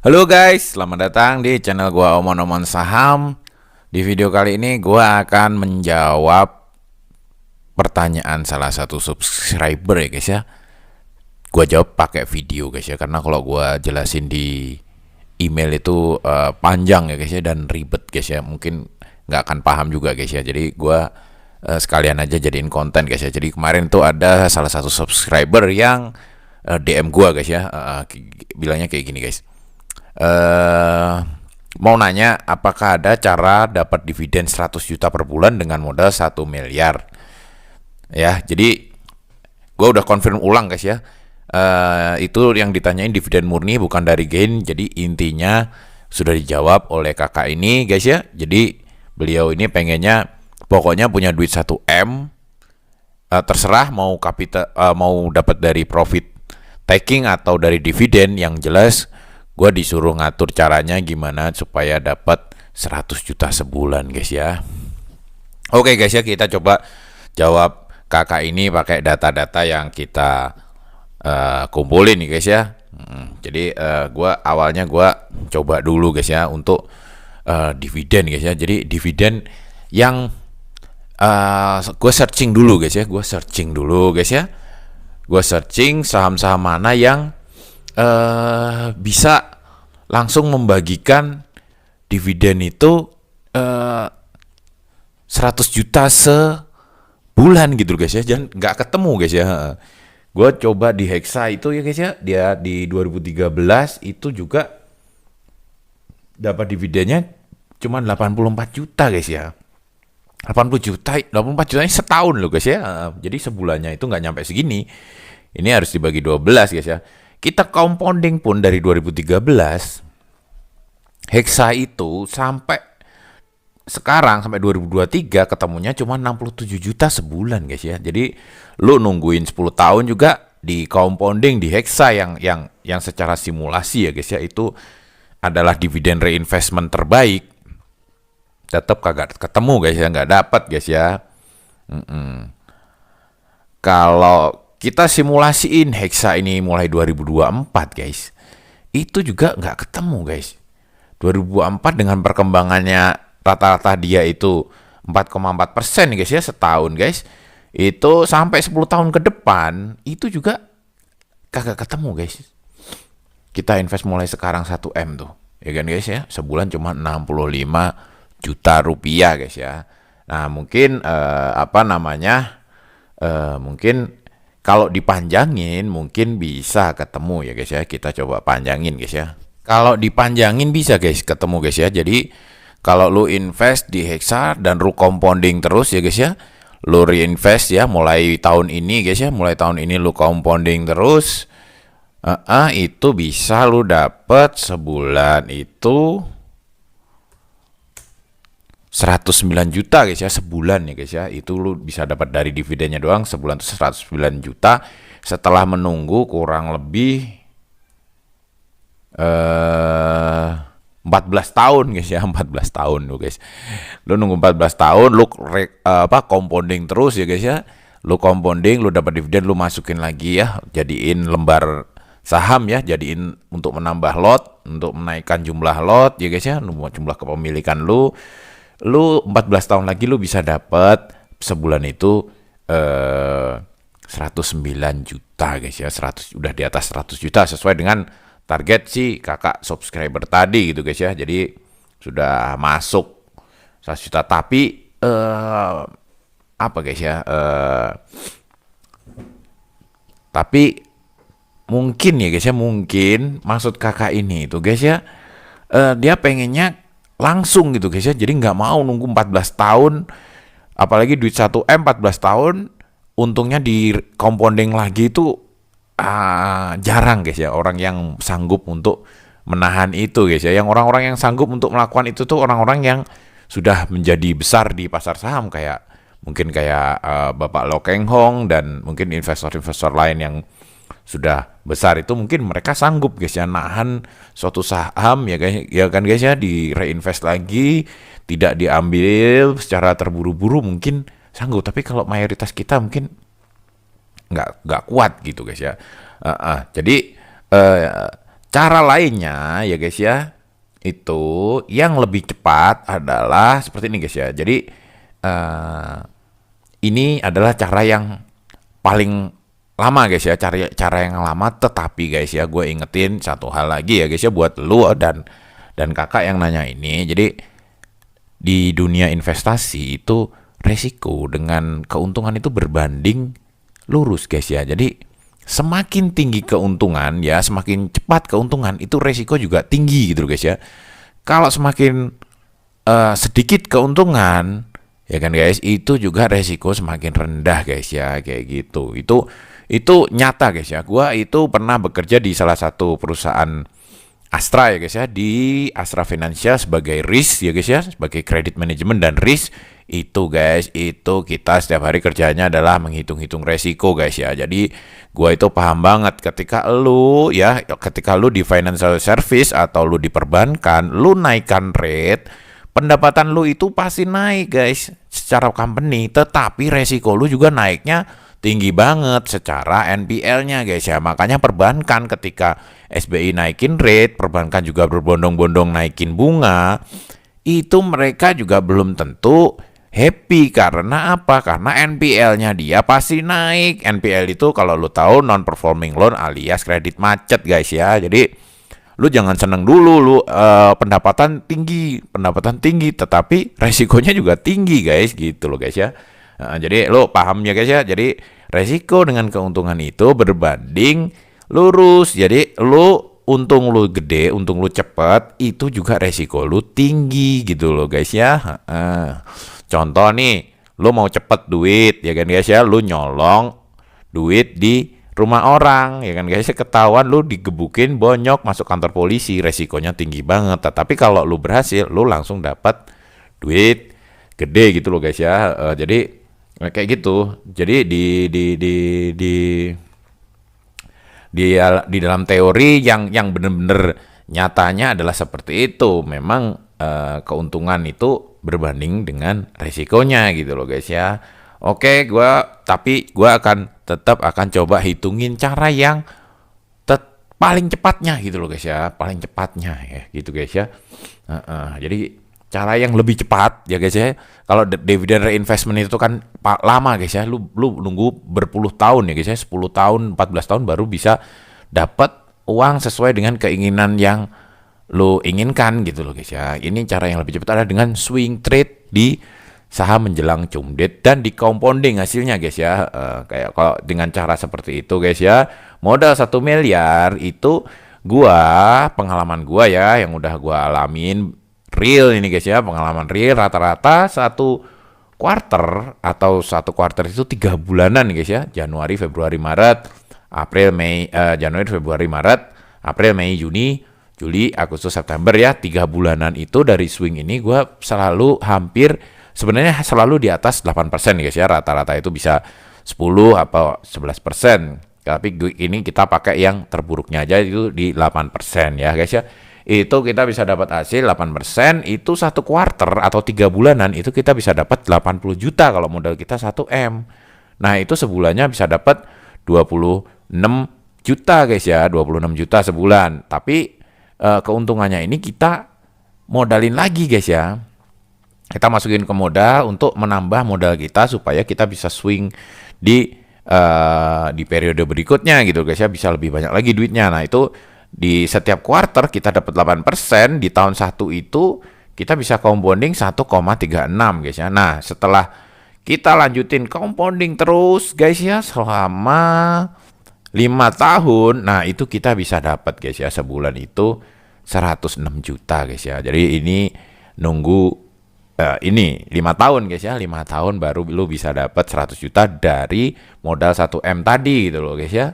Halo guys, selamat datang di channel gua Omon-Omon Saham. Di video kali ini gua akan menjawab pertanyaan salah satu subscriber ya guys ya. Gua jawab pakai video guys ya, karena kalau gua jelasin di email itu panjang ya guys ya dan ribet guys ya. Mungkin nggak akan paham juga guys ya. Jadi gua sekalian aja jadiin konten guys ya. Jadi kemarin tuh ada salah satu subscriber yang DM gua guys ya, bilangnya kayak gini guys. Mau nanya apakah ada cara dapat dividen 100 juta per bulan dengan modal 1 miliar ya. Jadi gue udah confirm ulang guys ya, itu yang ditanyain dividen murni bukan dari gain. Jadi intinya sudah dijawab oleh kakak ini guys ya. Jadi beliau ini pengennya pokoknya punya duit 1M, terserah mau kapital, mau dapat dari profit taking atau dari dividen. Yang jelas gue disuruh ngatur caranya gimana supaya dapat 100 juta sebulan guys ya. Oke guys ya, kita coba jawab kakak ini pakai data-data yang kita kumpulin nih guys ya. Jadi awalnya gue coba dulu guys ya untuk dividen guys ya. Jadi dividen yang gue searching dulu guys ya. Gue searching saham-saham mana yang bisa langsung membagikan dividen itu 100 juta sebulan gitu guys ya. Jangan nggak ketemu guys ya. Gue coba di Hexa itu ya guys ya, dia di 2013 itu juga dapat dividennya cuma 84 juta guys ya. 84 jutanya setahun loh guys ya. Jadi sebulannya itu nggak nyampe segini. Ini harus dibagi 12 guys ya. Kita compounding pun dari 2013 Hexa itu sampai sekarang sampai 2023 ketemunya cuma 67 juta sebulan guys ya. Jadi lu nungguin 10 tahun juga di compounding di Hexa yang secara simulasi ya guys ya, itu adalah dividen reinvestment terbaik. Tetap kagak ketemu guys ya, nggak dapat guys ya. Kalau kita simulasiin Hexa ini mulai 2024 guys, itu juga nggak ketemu guys. 2024 dengan perkembangannya rata-rata dia itu 4,4% guys ya setahun guys. Itu sampai 10 tahun ke depan itu juga kagak ketemu guys. Kita invest mulai sekarang 1M tuh, ya kan guys ya. Sebulan cuma 65 juta rupiah guys ya. Nah mungkin mungkin kalau dipanjangin mungkin bisa ketemu ya guys ya. Kita coba panjangin guys ya. Kalau dipanjangin bisa guys ketemu guys ya. Jadi kalau lu invest di Hexa dan lu compounding terus ya guys ya, lu reinvest ya mulai tahun ini guys ya, mulai tahun ini lu compounding terus, itu bisa lu dapet sebulan itu 109 juta guys ya sebulan ya guys ya. Itu lu bisa dapat dari dividennya doang sebulan itu 109 juta setelah menunggu kurang lebih 14 tahun guys ya. 14 tahun lu guys. Lu nunggu 14 tahun lu compounding terus ya guys ya. Lu compounding, lu dapat dividen, lu masukin lagi ya, jadiin lembar saham ya, jadiin untuk menambah lot, untuk menaikkan jumlah lot ya guys ya, jumlah kepemilikan lu 14 tahun lagi lu bisa dapat sebulan itu 109 juta guys ya. 100 udah di atas 100 juta sesuai dengan target si kakak subscriber tadi gitu guys ya. Jadi sudah masuk 100 juta, tapi apa guys ya, tapi mungkin ya guys ya, mungkin maksud kakak ini itu guys ya, dia pengennya langsung gitu guys ya. Jadi nggak mau nunggu 14 tahun, apalagi duit 1M 14 tahun, untungnya di compounding lagi itu jarang guys ya orang yang sanggup untuk menahan itu guys ya. Yang orang-orang yang sanggup untuk melakukan itu tuh orang-orang yang sudah menjadi besar di pasar saham, kayak mungkin kayak Bapak Lo Keng Hong dan mungkin investor-investor lain yang sudah besar. Itu mungkin mereka sanggup guys ya nahan suatu saham ya guys ya, kan guys ya, di reinvest lagi, tidak diambil secara terburu-buru, mungkin sanggup. Tapi kalau mayoritas kita mungkin nggak kuat gitu guys ya. Jadi Cara lainnya ya guys ya, itu yang lebih cepat adalah seperti ini guys ya. Jadi eh, ini adalah cara yang paling lama guys ya, cara yang lama, tetapi guys ya, gue ingetin satu hal lagi ya guys ya, buat lu dan kakak yang nanya ini. Jadi di dunia investasi itu resiko dengan keuntungan itu berbanding lurus guys ya. Jadi semakin tinggi keuntungan ya, semakin cepat keuntungan, itu resiko juga tinggi gitu guys ya. Kalau semakin sedikit keuntungan ya kan guys, itu juga resiko semakin rendah guys ya, kayak gitu. Itu nyata guys ya. Gua itu pernah bekerja di salah satu perusahaan Astra ya guys ya, di Astra Financial sebagai risk ya guys ya, sebagai credit management dan risk. Itu guys, itu kita setiap hari kerjanya adalah menghitung-hitung resiko guys ya. Jadi gua itu paham banget ketika lu di financial service atau lu di perbankan, lu naikkan rate, pendapatan lu itu pasti naik guys secara company, tetapi resiko lu juga naiknya tinggi banget secara NPL-nya guys ya. Makanya perbankan ketika SBI naikin rate, perbankan juga berbondong-bondong naikin bunga, itu mereka juga belum tentu happy. Karena apa? Karena NPL-nya dia pasti naik. NPL itu kalau lu tahu non performing loan alias kredit macet guys ya. Jadi lu jangan seneng dulu lu pendapatan tinggi tetapi resikonya juga tinggi guys, gitu loh guys ya. Jadi lu paham ya guys ya. Jadi resiko dengan keuntungan itu berbanding lurus. Jadi untung lu gede, untung lu cepet, itu juga resiko lu tinggi gitu loh guys ya. Contoh nih, lu mau cepet duit ya kan guys ya, lu nyolong duit di rumah orang ya kan guys, ketahuan lu digebukin, bonyok, masuk kantor polisi, resikonya tinggi banget. Tapi kalau lu berhasil, lu langsung dapat duit gede gitu loh guys ya. Jadi kayak gitu. Jadi di dalam teori yang benar-benar nyatanya adalah seperti itu. Memang keuntungan itu berbanding dengan resikonya gitu loh guys ya. Oke, tapi gua tetap akan coba hitungin cara yang paling cepatnya gitu loh guys ya, paling cepatnya ya gitu guys ya. Jadi cara yang lebih cepat ya guys ya. Kalau dividen reinvestment itu kan lama guys ya. Lu nunggu berpuluh tahun ya guys ya, 10 tahun, 14 tahun baru bisa dapat uang sesuai dengan keinginan yang lu inginkan gitu loh guys ya. Ini cara yang lebih cepat adalah dengan swing trade di saham menjelang cumdet dan di compounding hasilnya guys ya. Kayak kalau dengan cara seperti itu guys ya, modal 1 miliar itu pengalaman gua ya yang udah gua alamin real ini guys ya, pengalaman real, rata-rata satu quarter itu 3 bulanan guys ya. Januari, Februari, Maret, April, Mei, Juni, Juli, Agustus, September ya. 3 bulanan itu dari swing ini gua sebenarnya selalu di atas 8% guys ya. Rata-rata itu bisa 10 atau 11%. Tapi ini kita pakai yang terburuknya aja, itu di 8% ya guys ya. Itu kita bisa dapat hasil 8%, itu 1 quarter atau 3 bulanan itu kita bisa dapat 80 juta kalau modal kita 1M. Nah, itu sebulannya bisa dapat 26 juta guys ya, 26 juta sebulan. Tapi keuntungannya ini kita modalin lagi guys ya. Kita masukin ke modal untuk menambah modal kita supaya kita bisa swing di periode berikutnya gitu guys ya, bisa lebih banyak lagi duitnya. Nah, itu di setiap quarter kita dapat 8%, di tahun 1 itu kita bisa compounding 1,36 guys ya. Nah, setelah kita lanjutin compounding terus guys ya selama 5 tahun, nah itu kita bisa dapat guys ya sebulan itu 106 juta guys ya. Jadi ini nunggu ini 5 tahun guys ya, 5 tahun baru lu bisa dapat 100 juta dari modal 1M tadi gitu loh guys ya.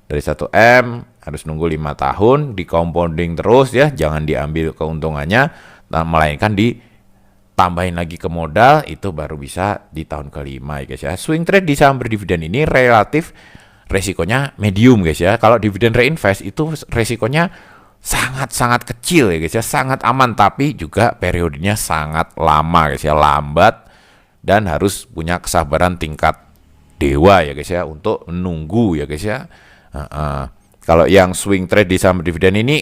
Dari 1M harus nunggu 5 tahun, di compounding terus ya, jangan diambil keuntungannya, melainkan ditambahin lagi ke modal, itu baru bisa di tahun kelima ya guys ya. Swing trade di saham berdividen ini relatif resikonya medium guys ya. Kalau dividen reinvest itu resikonya sangat-sangat kecil ya guys ya, sangat aman, tapi juga periodenya sangat lama guys ya, lambat, dan harus punya kesabaran tingkat dewa ya guys ya untuk menunggu ya guys ya. Kalau yang swing trade di saham dividen ini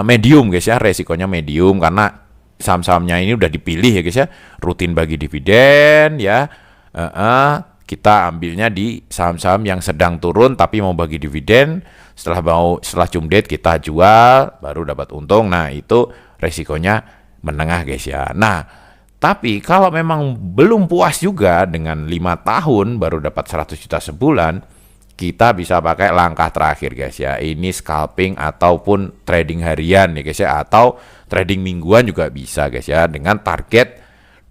medium guys ya, resikonya medium karena saham-sahamnya ini udah dipilih ya guys ya, rutin bagi dividen ya. Kita ambilnya di saham-saham yang sedang turun tapi mau bagi dividen, setelah cum date kita jual baru dapat untung. Nah, itu resikonya menengah guys ya. Nah, tapi kalau memang belum puas juga dengan 5 tahun baru dapat 100 juta sebulan, kita bisa pakai langkah terakhir guys ya. Ini scalping ataupun trading harian ya guys ya, atau trading mingguan juga bisa guys ya, dengan target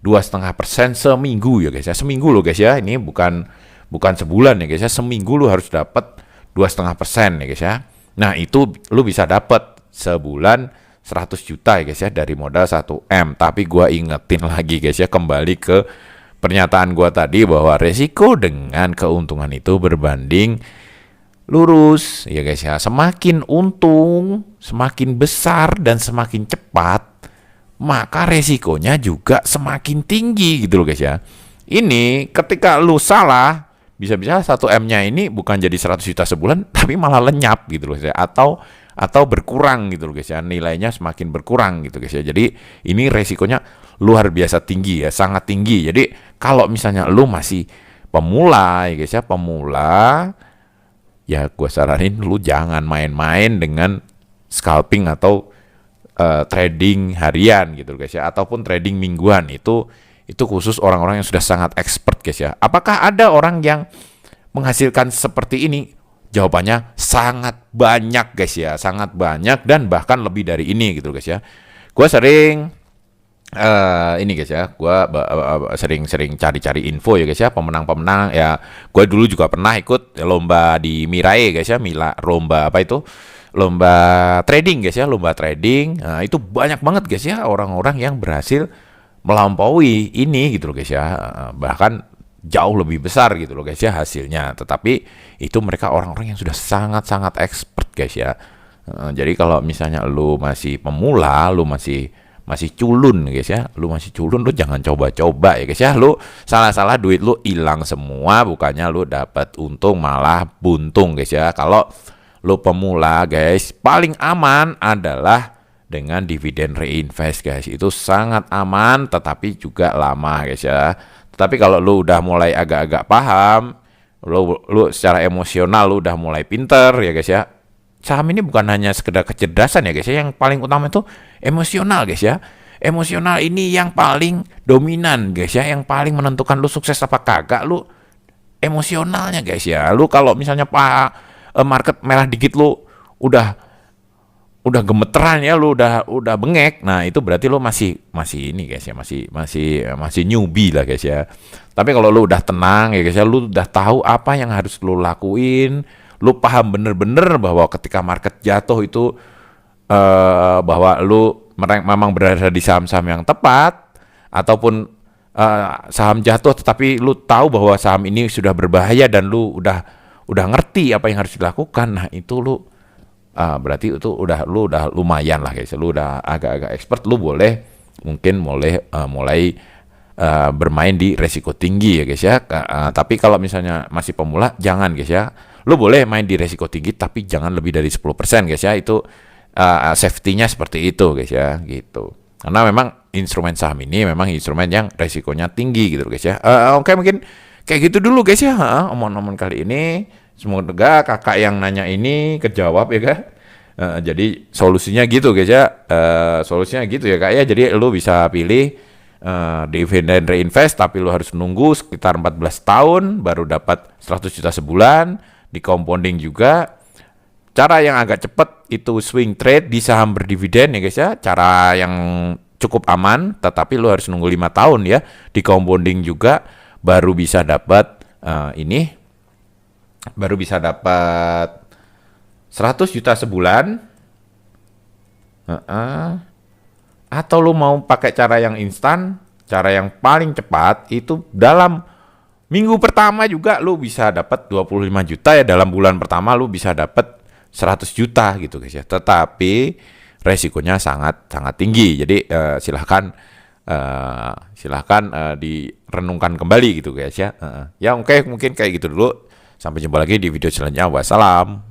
2,5% seminggu ya guys ya. Seminggu loh guys ya. Ini bukan sebulan ya guys ya. Seminggu lu harus dapat 2,5% ya guys ya. Nah, itu lu bisa dapat sebulan 100 juta ya guys ya dari modal 1M. Tapi gua ingetin lagi guys ya, kembali ke pernyataan gua tadi bahwa resiko dengan keuntungan itu berbanding lurus ya guys ya. Semakin untung, semakin besar dan semakin cepat, maka resikonya juga semakin tinggi gitu loh guys ya. Ini ketika lu salah, bisa-bisa 1M-nya ini bukan jadi 100 juta sebulan, tapi malah lenyap gitu loh guys ya. Atau berkurang gitu loh guys ya. Nilainya semakin berkurang gitu guys ya. Jadi ini resikonya luar biasa tinggi ya, sangat tinggi. Jadi kalau misalnya lu masih pemula ya guys ya, ya gue saranin lu jangan main-main dengan scalping atau trading harian gitu guys ya, ataupun trading mingguan. Itu khusus orang-orang yang sudah sangat expert guys ya. Apakah ada orang yang menghasilkan seperti ini? Jawabannya sangat banyak guys ya, sangat banyak, dan bahkan lebih dari ini gitu guys ya. Gue sering ini guys ya, gue sering cari-cari info ya guys ya, pemenang-pemenang ya. Gue dulu juga pernah ikut lomba di Mirai guys ya, lomba apa itu? Lomba trading guys ya, lomba trading. Nah, itu banyak banget guys ya orang-orang yang berhasil melampaui ini gitu loh guys ya. Bahkan jauh lebih besar gitu loh guys ya hasilnya. Tetapi itu mereka orang-orang yang sudah sangat-sangat expert guys ya. Jadi kalau misalnya lu masih pemula, lu masih culun guys ya, lu jangan coba-coba ya guys ya. Lu salah-salah duit lu hilang semua, bukannya lu dapat untung malah buntung guys ya. Kalau lu pemula guys, paling aman adalah dengan dividen reinvest guys. Itu sangat aman tetapi juga lama guys ya. Tetapi kalau lu udah mulai agak-agak paham, lu secara emosional lu udah mulai pinter ya guys ya. Saham ini bukan hanya sekedar kecerdasan ya guys ya, yang paling utama itu emosional guys ya. Emosional ini yang paling dominan guys ya, yang paling menentukan lu sukses apa kagak, lu emosionalnya guys ya. Lu kalau misalnya market merah dikit lu udah gemeteran ya, lu udah bengek. Nah, itu berarti lu masih ini guys ya, masih newbie lah guys ya. Tapi kalau lu udah tenang ya guys ya, lu udah tahu apa yang harus lu lakuin, lu paham bener-bener bahwa ketika market jatuh itu bahwa lu memang berada di saham-saham yang tepat, ataupun saham jatuh tetapi lu tahu bahwa saham ini sudah berbahaya dan lu udah ngerti apa yang harus dilakukan. Nah, itu lu berarti itu lu udah lumayan lah guys. Lu udah agak-agak expert, lu mungkin mulai bermain di resiko tinggi ya guys ya. Tapi kalau misalnya masih pemula, jangan guys ya. Lu boleh main di resiko tinggi tapi jangan lebih dari 10% guys ya. Itu safety-nya seperti itu guys ya, gitu. Karena memang instrumen saham ini memang instrumen yang resikonya tinggi gitu guys ya. Oke, mungkin kayak gitu dulu guys ya, omong-omong kali ini. Semoga kakak yang nanya ini kejawab ya kak. Jadi solusinya gitu guys ya. Solusinya gitu ya kak ya. Jadi lu bisa pilih dividen reinvest, tapi lu harus nunggu sekitar 14 tahun baru dapat 100 juta sebulan. Di compounding juga. Cara yang agak cepat itu swing trade di saham berdividen ya guys ya. Cara yang cukup aman, tetapi lu harus nunggu 5 tahun ya. Di compounding juga baru bisa dapat baru bisa dapat 100 juta sebulan. Atau lu mau pakai cara yang instan, cara yang paling cepat itu dalam minggu pertama juga lu bisa dapat 25 juta ya. Dalam bulan pertama lu bisa dapat 100 juta gitu guys ya. Tetapi resikonya sangat tinggi. Jadi silahkan direnungkan kembali gitu guys ya. Ya oke, mungkin kayak gitu dulu. Sampai jumpa lagi di video selanjutnya. Wassalam.